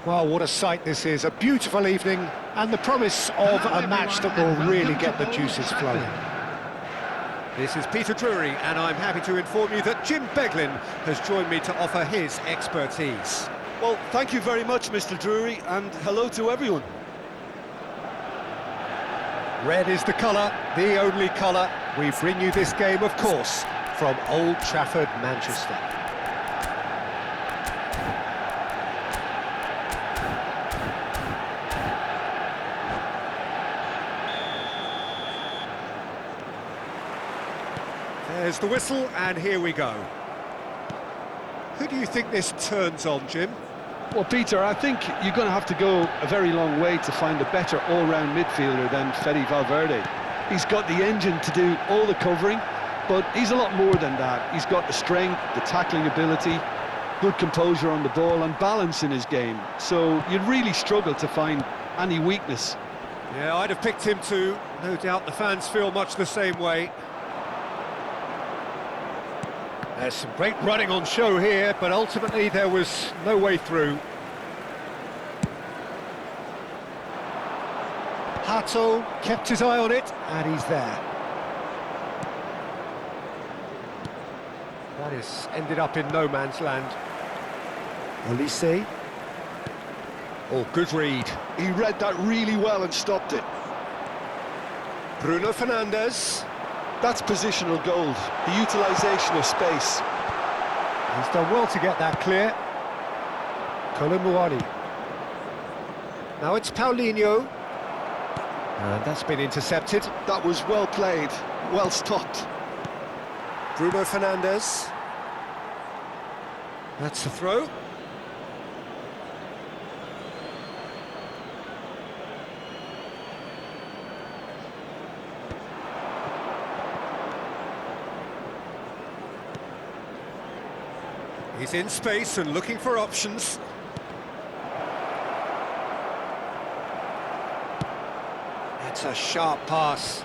Well, what a sight this is. A beautiful evening and the promise of a match that will really get the juices flowing. This is Peter Drury, and I'm happy to inform you that Jim Beglin has joined me to offer his expertise. Well, thank you very much, Mr. Drury, and hello to everyone. Red is the colour, the only colour. We bring you this game, of course, from Old Trafford, Manchester. There's the whistle, and here we go. Who do you think this turns on, Jim? Well, Peter, I think you're going to have to go a very long way to find a better all-round midfielder than Fede Valverde. He's got the engine to do all the covering, but he's a lot more than that. He's got the strength, the tackling ability, good composure on the ball and balance in his game. So you'd really struggle to find any weakness. Yeah, I'd have picked him too. No doubt the fans feel much the same way. There's some great running on show here, but ultimately there was no way through. Hato kept his eye on it, and he's there. That has ended up in no man's land. Olise. Oh, good read. He read that really well and stopped it. Bruno Fernandes. That's positional gold, the utilisation of space. He's done well to get that clear. Colomboani. Now it's Paulinho. And that's been intercepted. That was well played, well stopped. Bruno Fernandes. That's the throw. He's in space and looking for options. That's a sharp pass.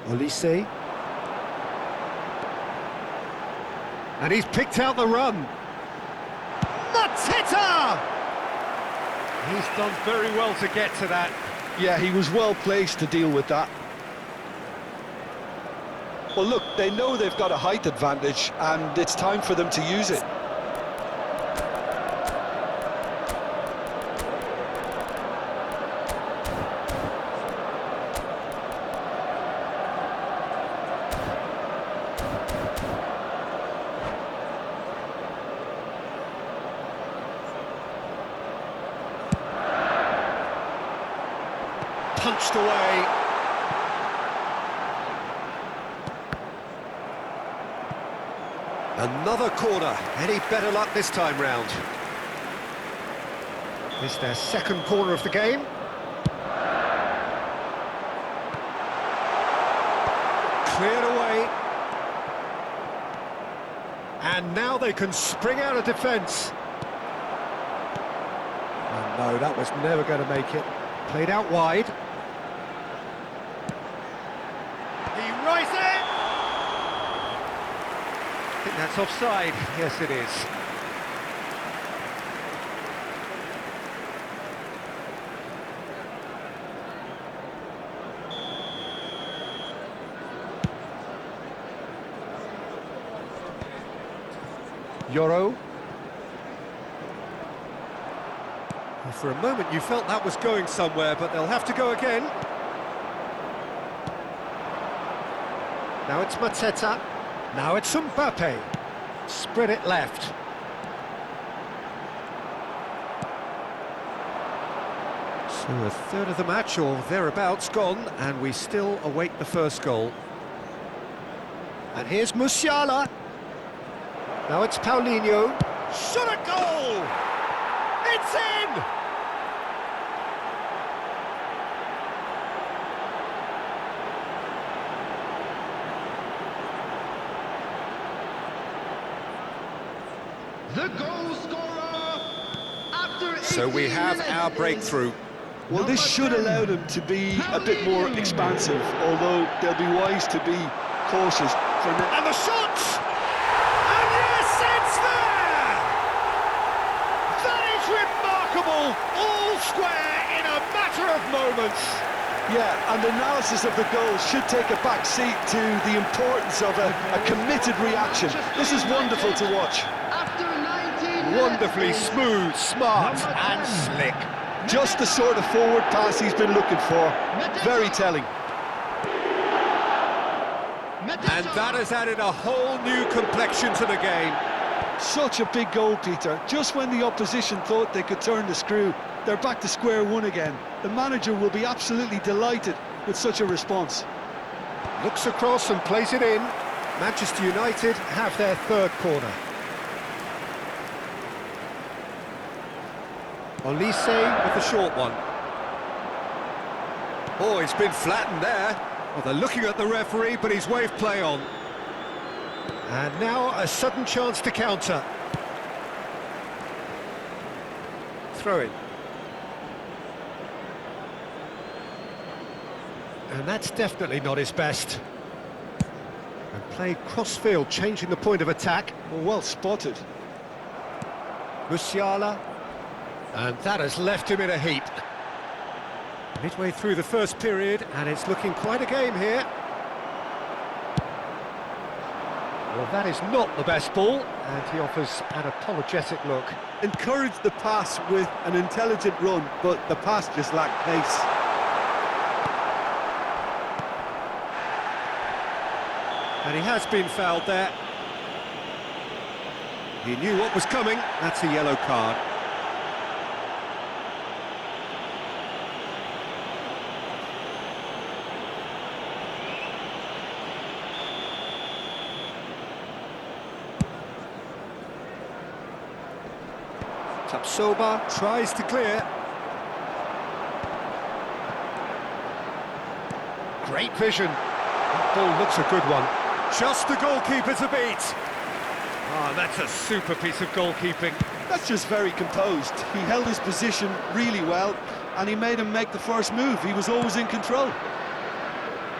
Olise. And he's picked out the run. Mateta! He's done very well to get to that. Yeah, he was well placed to deal with that. Well, look, they know they've got a height advantage, and it's time for them to use it. Punched away. Another corner. Any better luck this time round? This is their second corner of the game. Cleared away. And now they can spring out of defence. Oh, no, that was never going to make it. Played out wide. He rises it! I think that's offside. Yes, it is. Yoro. Well, for a moment you felt that was going somewhere, but they'll have to go again. Now it's Mateta. Now it's Mbappe. Spread it left. So a third of the match, or thereabouts, gone, and we still await the first goal. And here's Musiala. Now it's Paulinho. Shot a goal! It's in! The goal scorer after So we have our breakthrough. Well, this should allow them to be a bit more expansive, although they'll be wise to be cautious. And the shot! And yes, it's there! moments. Yeah, and the analysis of the goal should take a back seat to the importance of a committed reaction. This is wonderful to watch. After 19 Wonderfully minutes, smooth, smart Number and 10. slick. Just the sort of forward pass he's been looking for. Very telling. And that has added a whole new complexion to the game. Such a big goal, Peter. Just when the opposition thought they could turn the screw, they're back to square one again. The manager will be absolutely delighted with such a response. Looks across and plays it in. Manchester United have their third corner. Olise with the short one. Oh, it's been flattened there. Well, they're looking at the referee, but he's waved play on. And now a sudden chance to counter. Throw in. And that's definitely not his best. And played cross-field, changing the point of attack. Well spotted. Musiala. And that has left him in a heap. Midway through the first period, and it's looking quite a game here. Well, that is not the best ball, and he offers an apologetic look. Encouraged the pass with an intelligent run, but the pass just lacked pace. And he has been fouled there. He knew what was coming. That's a yellow card. Tapsoba tries to clear. Great vision. That ball looks a good one. Just the goalkeeper to beat. Oh, that's a super piece of goalkeeping. That's just very composed. He held his position really well, and he made him make the first move. He was always in control.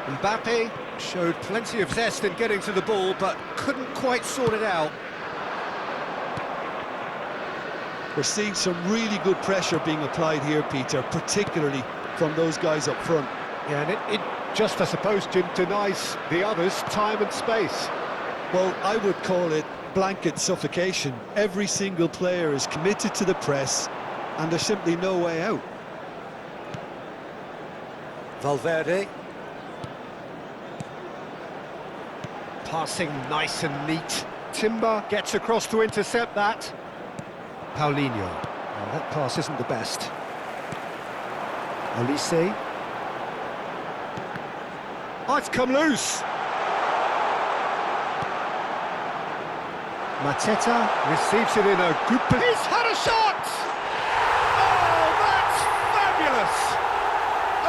Mbappe showed plenty of zest in getting to the ball, but couldn't quite sort it out. We're seeing some really good pressure being applied here, Peter, particularly from those guys up front. Yeah, and it just, I suppose, denies the others time and space. Well, I would call it blanket suffocation. Every single player is committed to the press, and there's simply no way out. Valverde. Passing nice and neat. Timber gets across to intercept that. Paulinho. Well, that pass isn't the best. Olise. Oh, it's come loose. Mateta receives it in a good position. He's had a shot! Oh, that's fabulous!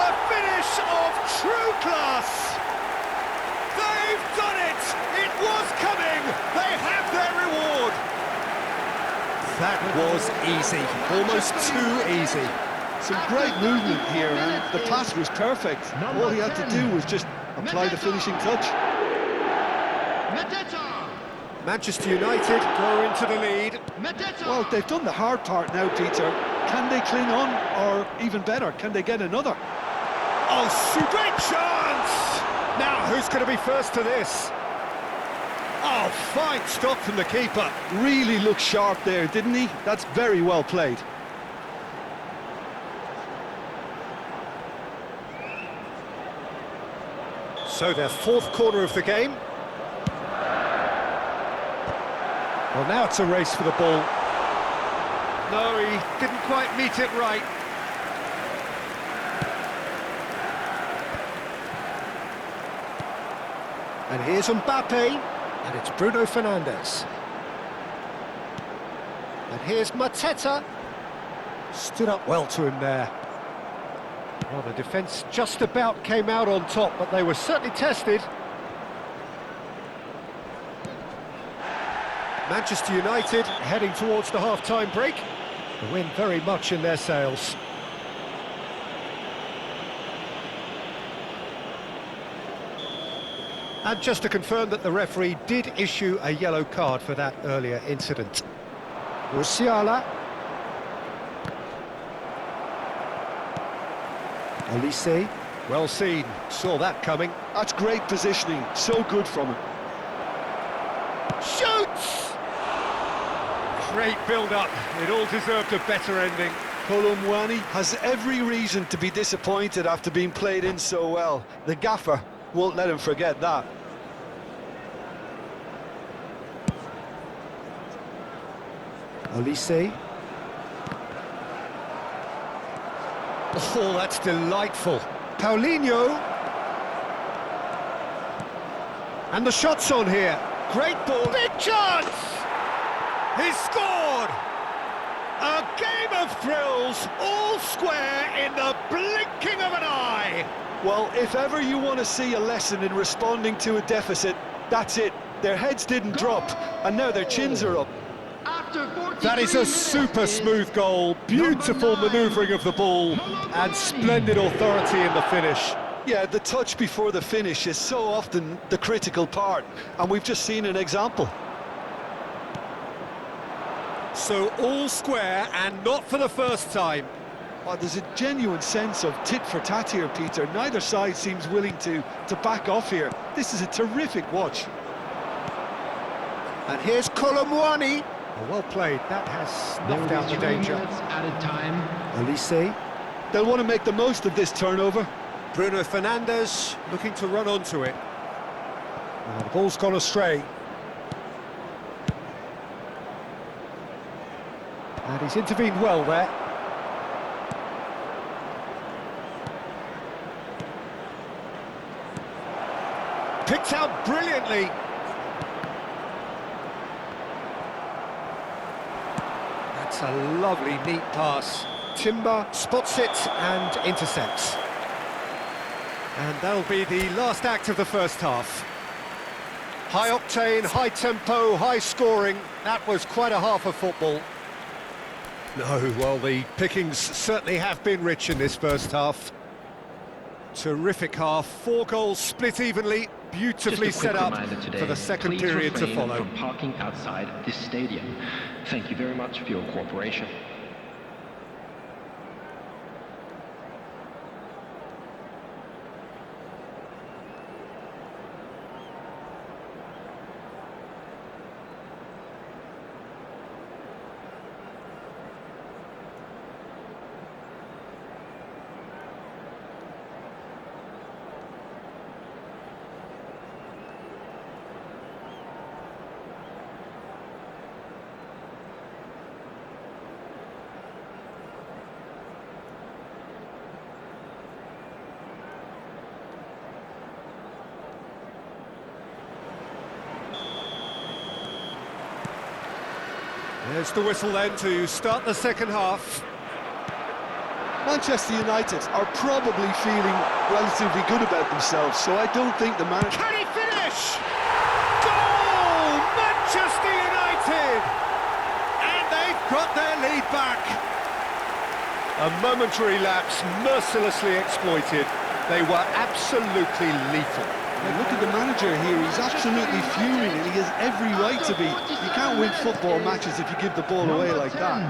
A finish of true class! They've done it! It was coming! They have their reward! That was easy, almost too easy. Some great movement here, and the pass was perfect. All he had to do was just apply the finishing touch. Manchester United go into the lead. Well, they've done the hard part now, Peter. Can they cling on, or even better, can they get another? Oh, great chance! Now, who's going to be first to this? Oh, fine stop from the keeper. Really looked sharp there, didn't he? That's very well played. So their fourth corner of the game. Well, now it's a race for the ball. No, he didn't quite meet it right. And here's Mbappe, and it's Bruno Fernandes. And here's Mateta. Stood up well to him there. Well, the defence just about came out on top, but they were certainly tested. Manchester United heading towards the half-time break. The wind very much in their sails. And just to confirm that the referee did issue a yellow card for that earlier incident. Musiala. Olise, well seen, saw that coming. That's great positioning, so good from him. Shoots! Great build-up, it all deserved a better ending. Colomwani has every reason to be disappointed after being played in so well. The gaffer won't let him forget that. Olise. Oh, that's delightful. Paulinho. And the shot's on here. Great ball. Big chance! He's scored! A game of thrills, all square in the blinking of an eye. Well, if ever you want to see a lesson in responding to a deficit, that's it. Their heads didn't drop, and now their chins are up. That is a super smooth goal, beautiful manoeuvring of the ball, and splendid authority in the finish. Yeah, the touch before the finish is so often the critical part, and we've just seen an example. So all square, and not for the first time. Oh, there's a genuine sense of tit for tat here, Peter. Neither side seems willing to back off here. This is a terrific watch. And here's Colomwani. Oh, well played, that has snuffed out the danger. Added time. Olise. They'll want to make the most of this turnover. Bruno Fernandes looking to run onto it. The ball's gone astray. And he's intervened well there. Picked out brilliantly. That's a lovely, neat pass. Timber spots it and intercepts. And that'll be the last act of the first half. High octane, high tempo, high scoring. That was quite a half of football. No, well, the pickings certainly have been rich in this first half. Terrific half, 4 goals split evenly, beautifully set up for the second period to follow. From parking outside this stadium. Thank you very much for your cooperation. There's the whistle then to start the second half. Manchester United are probably feeling relatively good about themselves, so I don't think the manager... Can he finish? Goal! Manchester United! And they've got their lead back. A momentary lapse mercilessly exploited. They were absolutely lethal. And look at the manager here, he's absolutely fuming and he has every right to be. You can't win football matches if you give the ball away like that.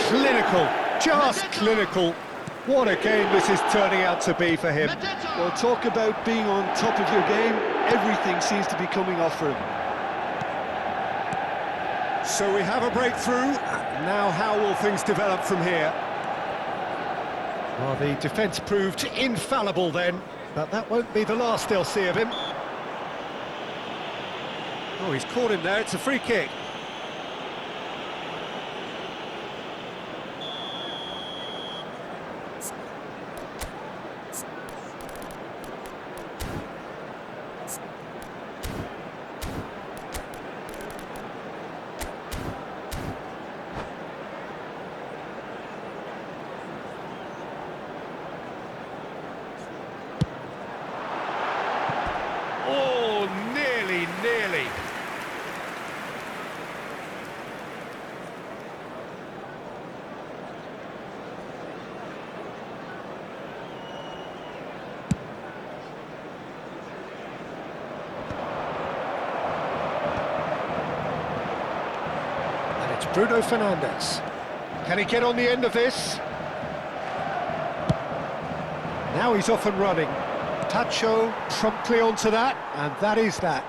Clinical, just clinical. What a game this is turning out to be for him. Well, talk about being on top of your game, everything seems to be coming off for him. So we have a breakthrough. Now how will things develop from here? Well, the defence proved infallible then, but that won't be the last they'll see of him. Oh, he's caught him there, it's a free kick. Oh, nearly. And it's Bruno Fernandes. Can he get on the end of this? Now he's off and running. Tacho promptly onto that, and that is that.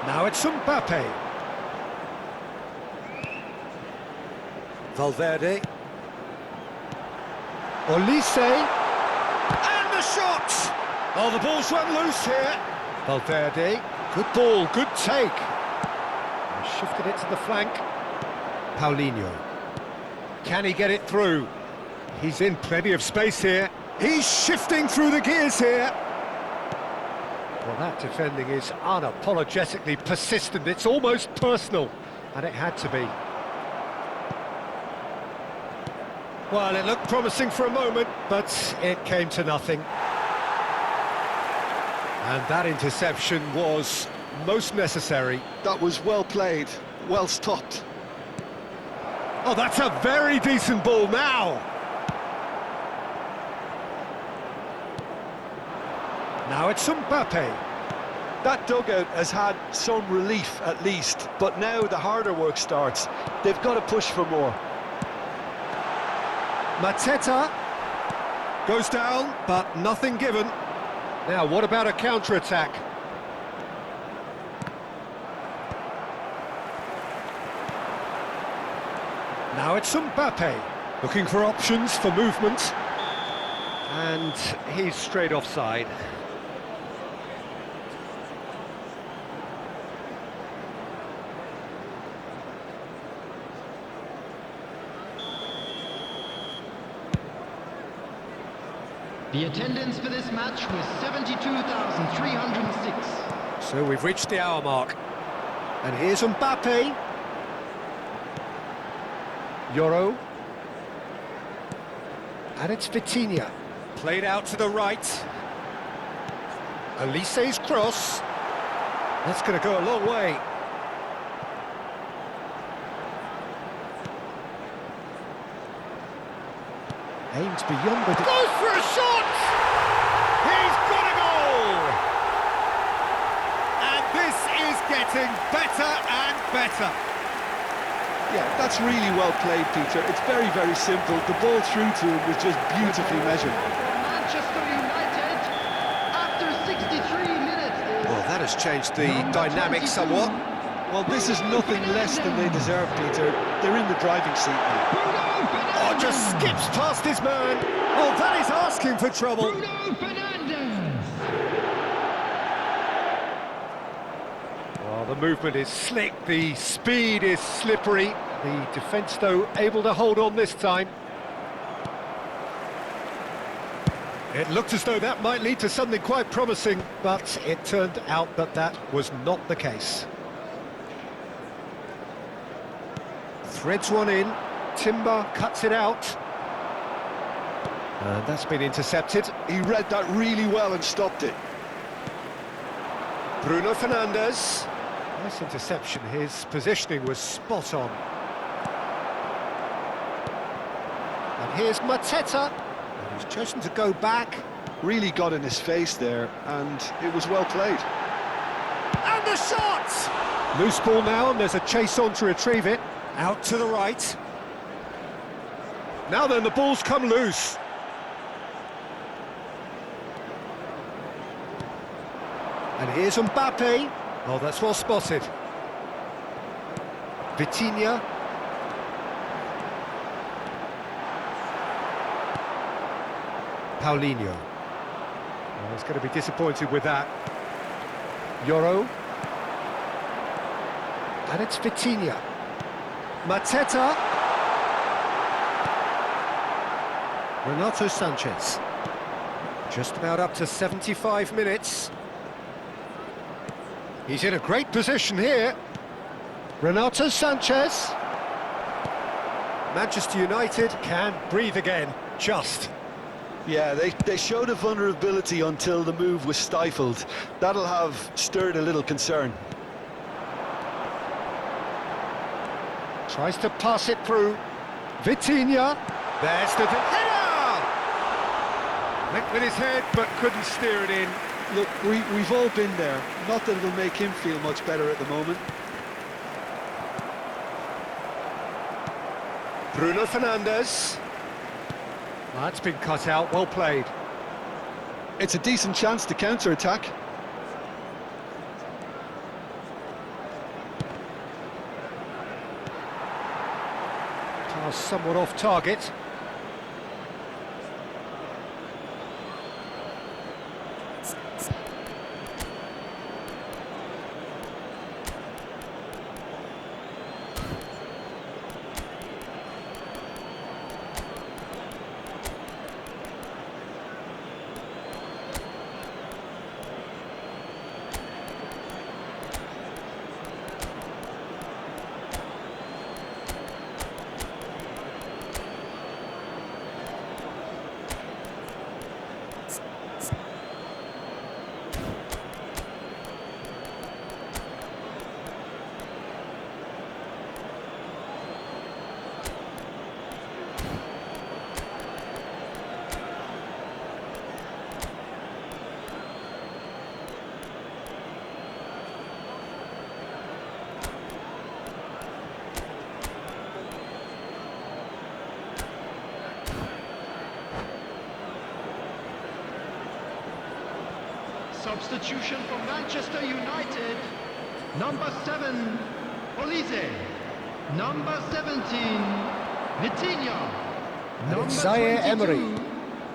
Now it's Mbappe. Valverde. Olise. And the shot! Oh, the ball's run loose here. Valverde. Good ball, good take. He shifted it to the flank. Paulinho. Can he get it through? He's in plenty of space here. He's shifting through the gears here. Well, that defending is unapologetically persistent. It's almost personal, and it had to be. Well, it looked promising for a moment, but it came to nothing. And that interception was most necessary. That was well played, well stopped. Oh, that's a very decent ball now. Now it's Mbappe. That dugout has had some relief at least, but now the harder work starts. They've got to push for more. Mateta goes down, but nothing given. Now, what about a counter-attack? Now it's Mbappe, looking for options for movement. And he's straight offside. The attendance for this match was 72,306. So we've reached the hour mark. And here's Mbappe. Euro. And it's Vitinha. Played out to the right. Olise's cross. That's going to go a long way. Aims beyond the... Goes for a shot! He's got a goal! And this is getting better and better. Yeah, that's really well played, Peter. It's very, very simple. The ball through to him was just beautifully measured. Manchester United, after 63 minutes... Well, that has changed the dynamic somewhat. Well, this is nothing less than they deserve, Peter. They're in the driving seat now. Oh, just skips past his man. Oh, that is asking for trouble. Oh, the movement is slick, the speed is slippery. The defence, though, able to hold on this time. It looked as though that might lead to something quite promising, but it turned out that that was not the case. Threads one in. Timber cuts it out. And that's been intercepted. He read that really well and stopped it. Bruno Fernandes. Nice interception. His positioning was spot on. And here's Mateta. He's chosen to go back. Really got in his face there, and it was well played. And the shot! Loose ball now, and there's a chase on to retrieve it. Out to the right. Now then, the ball's come loose. And here's Mbappe. Oh, that's well spotted. Vitinha. Paulinho. Oh, he's going to be disappointed with that. Euro. And it's Vitinha. Mateta. Renato Sanchez. Just about up to 75 minutes. He's in a great position here. Renato Sanchez. Manchester United can breathe again, just. Yeah, they showed a vulnerability until the move was stifled. That'll have stirred a little concern. Tries to pass it through. Vitinha. There's the header! Went with his head, but couldn't steer it in. Look, we've all been there. Not that it'll make him feel much better at the moment. Bruno Fernandes. That's been cut out, well played. It's a decent chance to counter-attack. Pass somewhat off target. Substitution for Manchester United. Number 7, Olise. Number 17, Vitinha. Number Zaire 22, Emery.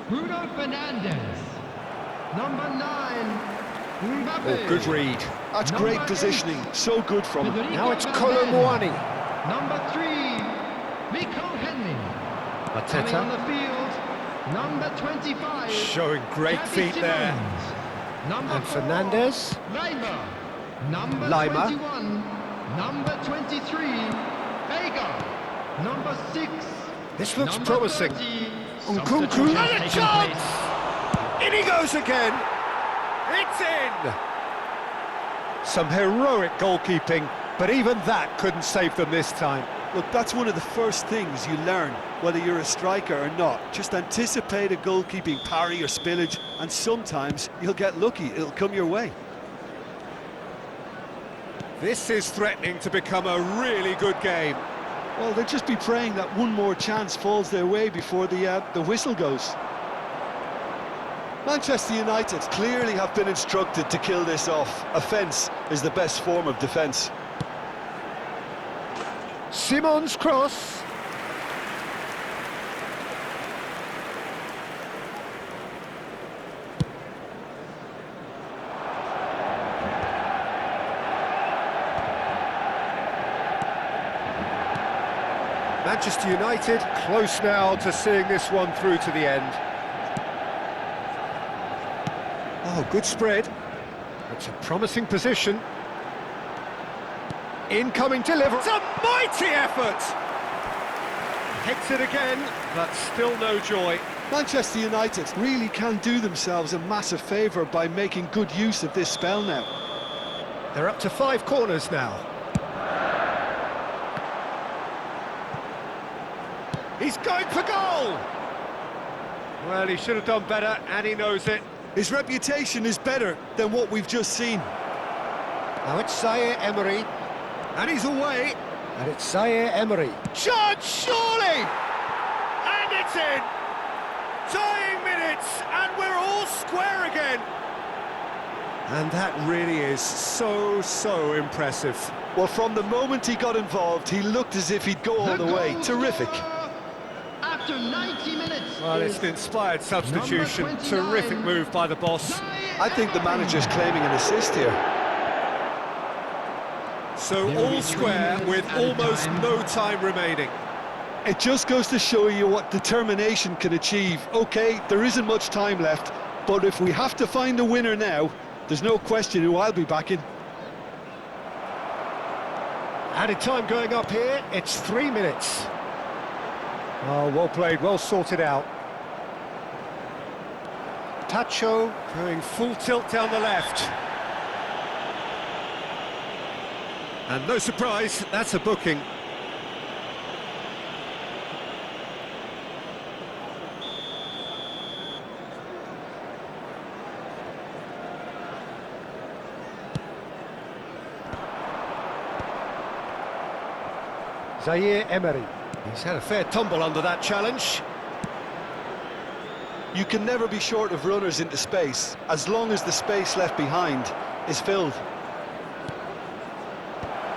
Bruno Fernandes. Number 9, Mbappe. Oh, good read. That's Number great 8, positioning, so good from him. Federico Now it's Valverde. Colomboani. Number 3, Miko Henry. Coming on Mateta. the field, number 25. Showing great Xavi feet there. Simons. Number And 4, Fernandes. Lima. Number Lima. 21. Number 23, Vega. Number 6. This looks number promising. 30. Nkunku. Substitution And a taking chance! place. In he goes again. It's in. Some heroic goalkeeping, but even that couldn't save them this time. Look, that's one of the first things you learn, whether you're a striker or not. Just anticipate a goalkeeping parry or spillage, and sometimes you'll get lucky, it'll come your way. This is threatening to become a really good game. Well, they'll just be praying that one more chance falls their way before the whistle goes. Manchester United clearly have been instructed to kill this off. Offence is the best form of defence. Simon's cross. Manchester United close now to seeing this one through to the end. Oh, good spread. It's a promising position. Incoming delivery. It's a mighty effort! Hits it again, but still no joy. Manchester United really can do themselves a massive favour by making good use of this spell now. They're up to 5 corners now. He's going for goal! Well, he should have done better, and he knows it. His reputation is better than what we've just seen. Now it's Zaire Emery, and he's away. And it's Zaire Emery. Chance, surely! And it's in! Dying minutes, and we're all square again. And that really is so impressive. Well, from the moment he got involved, he looked as if he'd go all the way. goal Terrific. scorer After 90 minutes. Well, it's is an inspired substitution. number 29, Terrific move by the boss. Zaire I think the Emery. manager's claiming an assist here. So There will be all 3 square minutes with added almost time. no time remaining. It just goes to show you what determination can achieve. OK, there isn't much time left, but if we have to find a winner now, there's no question who I'll be backing. Added time going up here, it's 3 minutes. Oh, well played, well sorted out. Tacho going full tilt down the left. And no surprise, that's a booking. Zaire Emery. He's had a fair tumble under that challenge. You can never be short of runners into space, as long as the space left behind is filled.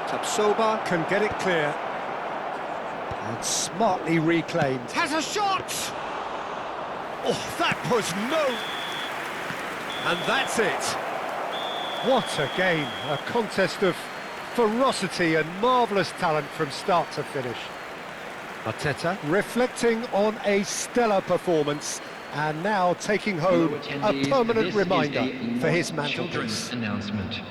Tapsoba can get it clear. And smartly reclaimed. Has a shot! Oh, that was no... And that's it. What a game. A contest of ferocity and marvellous talent from start to finish. Arteta reflecting on a stellar performance and now taking home a permanent reminder for his mantelpiece. Announcement.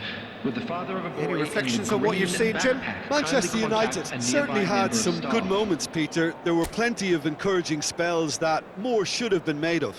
With the father of a boy Any reflections on what you've seen, Jim? Manchester United certainly had some good moments, Peter. There were plenty of encouraging spells that more should have been made of.